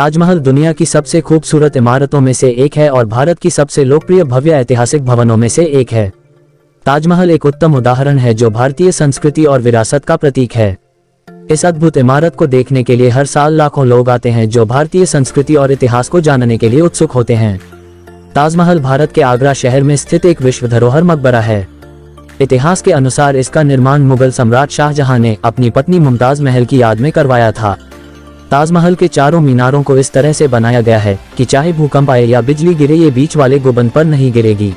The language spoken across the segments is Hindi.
ताजमहल दुनिया की सबसे खूबसूरत इमारतों में से एक है और भारत की सबसे लोकप्रिय भव्य ऐतिहासिक भवनों में से एक है। ताजमहल एक उत्तम उदाहरण है जो भारतीय संस्कृति और विरासत का प्रतीक है। इस अद्भुत इमारत को देखने के लिए हर साल लाखों लोग आते हैं जो भारतीय संस्कृति और इतिहास को जानने के लिए उत्सुक होते हैं। ताजमहल भारत के आगरा शहर में स्थित एक विश्व धरोहर मकबरा है। इतिहास के अनुसार इसका निर्माण मुगल सम्राट शाहजहां ने अपनी पत्नी मुमताज महल की याद में करवाया था। ताजमहल के चारों मीनारों को इस तरह से बनाया गया है कि चाहे भूकंप आए या बिजली गिरे ये बीच वाले गुंबद पर नहीं गिरेगी।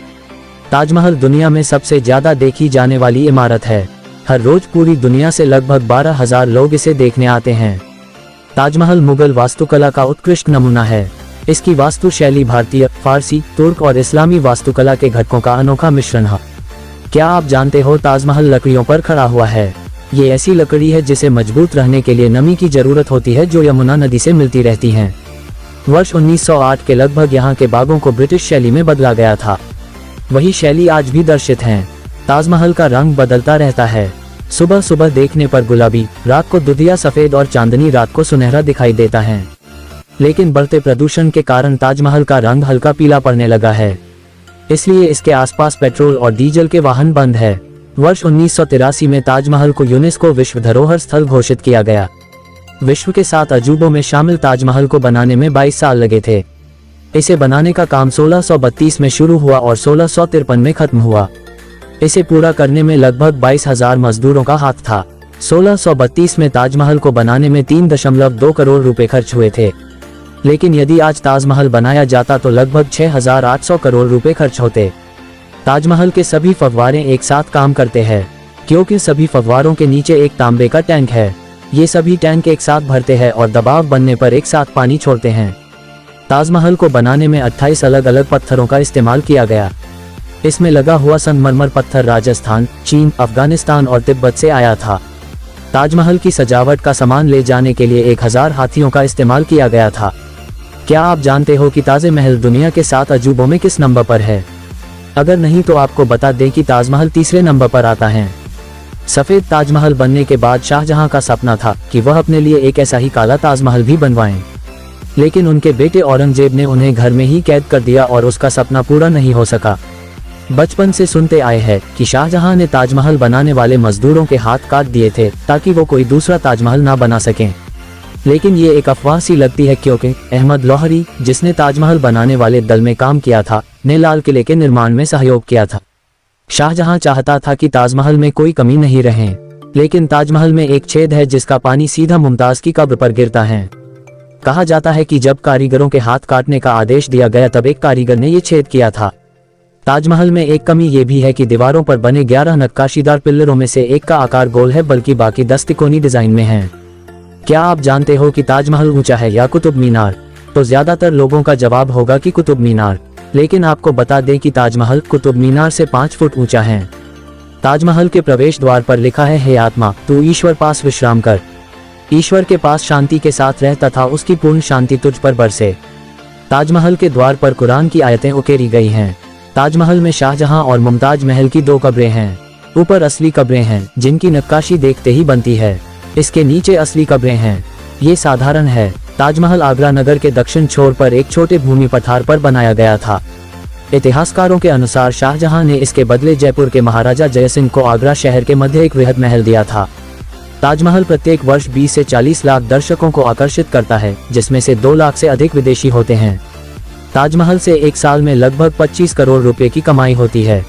ताजमहल दुनिया में सबसे ज्यादा देखी जाने वाली इमारत है। हर रोज पूरी दुनिया से लगभग 12,000 लोग इसे देखने आते हैं। ताजमहल मुगल वास्तुकला का उत्कृष्ट नमूना है। इसकी वास्तु शैली भारतीय, फारसी, तुर्क और इस्लामी वास्तुकला के घटकों का अनोखा मिश्रण है। क्या आप जानते हो ताजमहल लकड़ियों पर खड़ा हुआ है। ये ऐसी लकड़ी है जिसे मजबूत रहने के लिए नमी की जरूरत होती है जो यमुना नदी से मिलती रहती हैं। वर्ष 1908 के लगभग यहाँ के बागों को ब्रिटिश शैली में बदला गया था। वही शैली आज भी दर्शित है। ताजमहल का रंग बदलता रहता है। सुबह सुबह देखने पर गुलाबी, रात को दुधिया सफेद और चांदनी रात को सुनहरा दिखाई देता है। लेकिन बढ़ते प्रदूषण के कारण ताजमहल का रंग हल्का पीला पड़ने लगा है। इसलिए इसके आसपास पेट्रोल और डीजल के वाहन बंद है। वर्ष 1983 में ताजमहल को यूनेस्को विश्व धरोहर स्थल घोषित किया गया। विश्व के 7 अजूबों में शामिल ताजमहल को बनाने में 22 साल लगे थे। इसे बनाने का काम 1632 में शुरू हुआ और 1653 में खत्म हुआ। इसे पूरा करने में लगभग 22,000 मजदूरों का हाथ था। 1632 में ताजमहल को बनाने में 3.2 करोड़ रुपए खर्च हुए थे। लेकिन यदि आज ताजमहल बनाया जाता तो लगभग 6,800 करोड़ रुपए खर्च होते। ताजमहल के सभी फव्वारे एक साथ काम करते हैं क्योंकि सभी फव्वारों के नीचे एक तांबे का टैंक है। ये सभी टैंक एक साथ भरते हैं और दबाव बनने पर एक साथ पानी छोड़ते हैं। ताजमहल को बनाने में 28 अलग अलग पत्थरों का इस्तेमाल किया गया। इसमें लगा हुआ संगमरमर पत्थर राजस्थान, चीन, अफगानिस्तान और तिब्बत से आया था। ताजमहल की सजावट का सामान ले जाने के लिए 1000 हाथियों का इस्तेमाल किया गया था। क्या आप जानते हो कि ताजमहल दुनिया के 7 अजूबों में किस नंबर पर है? अगर नहीं तो आपको बता दें कि ताजमहल तीसरे नंबर पर आता है। सफेद ताजमहल बनने के बाद शाहजहां का सपना था कि वह अपने लिए एक ऐसा ही काला ताजमहल भी बनवाएं। लेकिन उनके बेटे औरंगजेब ने उन्हें घर में ही कैद कर दिया और उसका सपना पूरा नहीं हो सका। बचपन से सुनते आए हैं कि शाहजहां ने ताजमहल बनाने वाले मजदूरों के हाथ काट दिए थे ताकि वो कोई दूसरा ताजमहल ना बना सकें। लेकिन ये एक अफवाह सी लगती है क्योंकि अहमद लोहरी, जिसने ताजमहल बनाने वाले दल में काम किया था, ने लाल किले के निर्माण में सहयोग किया था। शाहजहां चाहता था कि ताजमहल में कोई कमी नहीं रहे, लेकिन ताजमहल में एक छेद है जिसका पानी सीधा मुमताज की कब्र पर गिरता है। कहा जाता है कि जब कारीगरों के हाथ काटने का आदेश दिया गया तब एक कारीगर ने ये छेद किया था। ताजमहल में एक कमी ये भी है कि दीवारों पर बने 11 नक्काशीदार पिल्लरों में से एक का आकार गोल है बल्कि बाकी 10 तिकोनी डिजाइन में है। क्या आप जानते हो कि ताजमहल ऊंचा है या कुतुब मीनार? तो ज्यादातर लोगों का जवाब होगा कि कुतुब मीनार। लेकिन आपको बता दें कि ताजमहल कुतुब मीनार से 5 फुट ऊंचा है। ताजमहल के प्रवेश द्वार पर लिखा है, हे आत्मा, तू ईश्वर पास विश्राम कर। ईश्वर के पास शांति के साथ रह तथा उसकी पूर्ण शांति तुझ पर बरसे। ताजमहल के द्वार पर कुरान की आयतें उकेरी गई हैं। ताजमहल में शाहजहां और मुमताज महल की 2 कब्रें हैं। ऊपर असली कब्रें हैं जिनकी नक्काशी देखते ही बनती है। इसके नीचे असली कब्रें हैं। ये साधारण है। ताजमहल आगरा नगर के दक्षिण छोर पर एक छोटे भूमि पठार पर बनाया गया था। इतिहासकारों के अनुसार शाहजहां ने इसके बदले जयपुर के महाराजा जयसिंह को आगरा शहर के मध्य एक वृहद महल दिया था। ताजमहल प्रत्येक वर्ष 20 से 40 लाख दर्शकों को आकर्षित करता है, जिसमें से 2 लाख से अधिक विदेशी होते हैं। ताजमहल से एक साल में लगभग 25 करोड़ रुपए की कमाई होती है।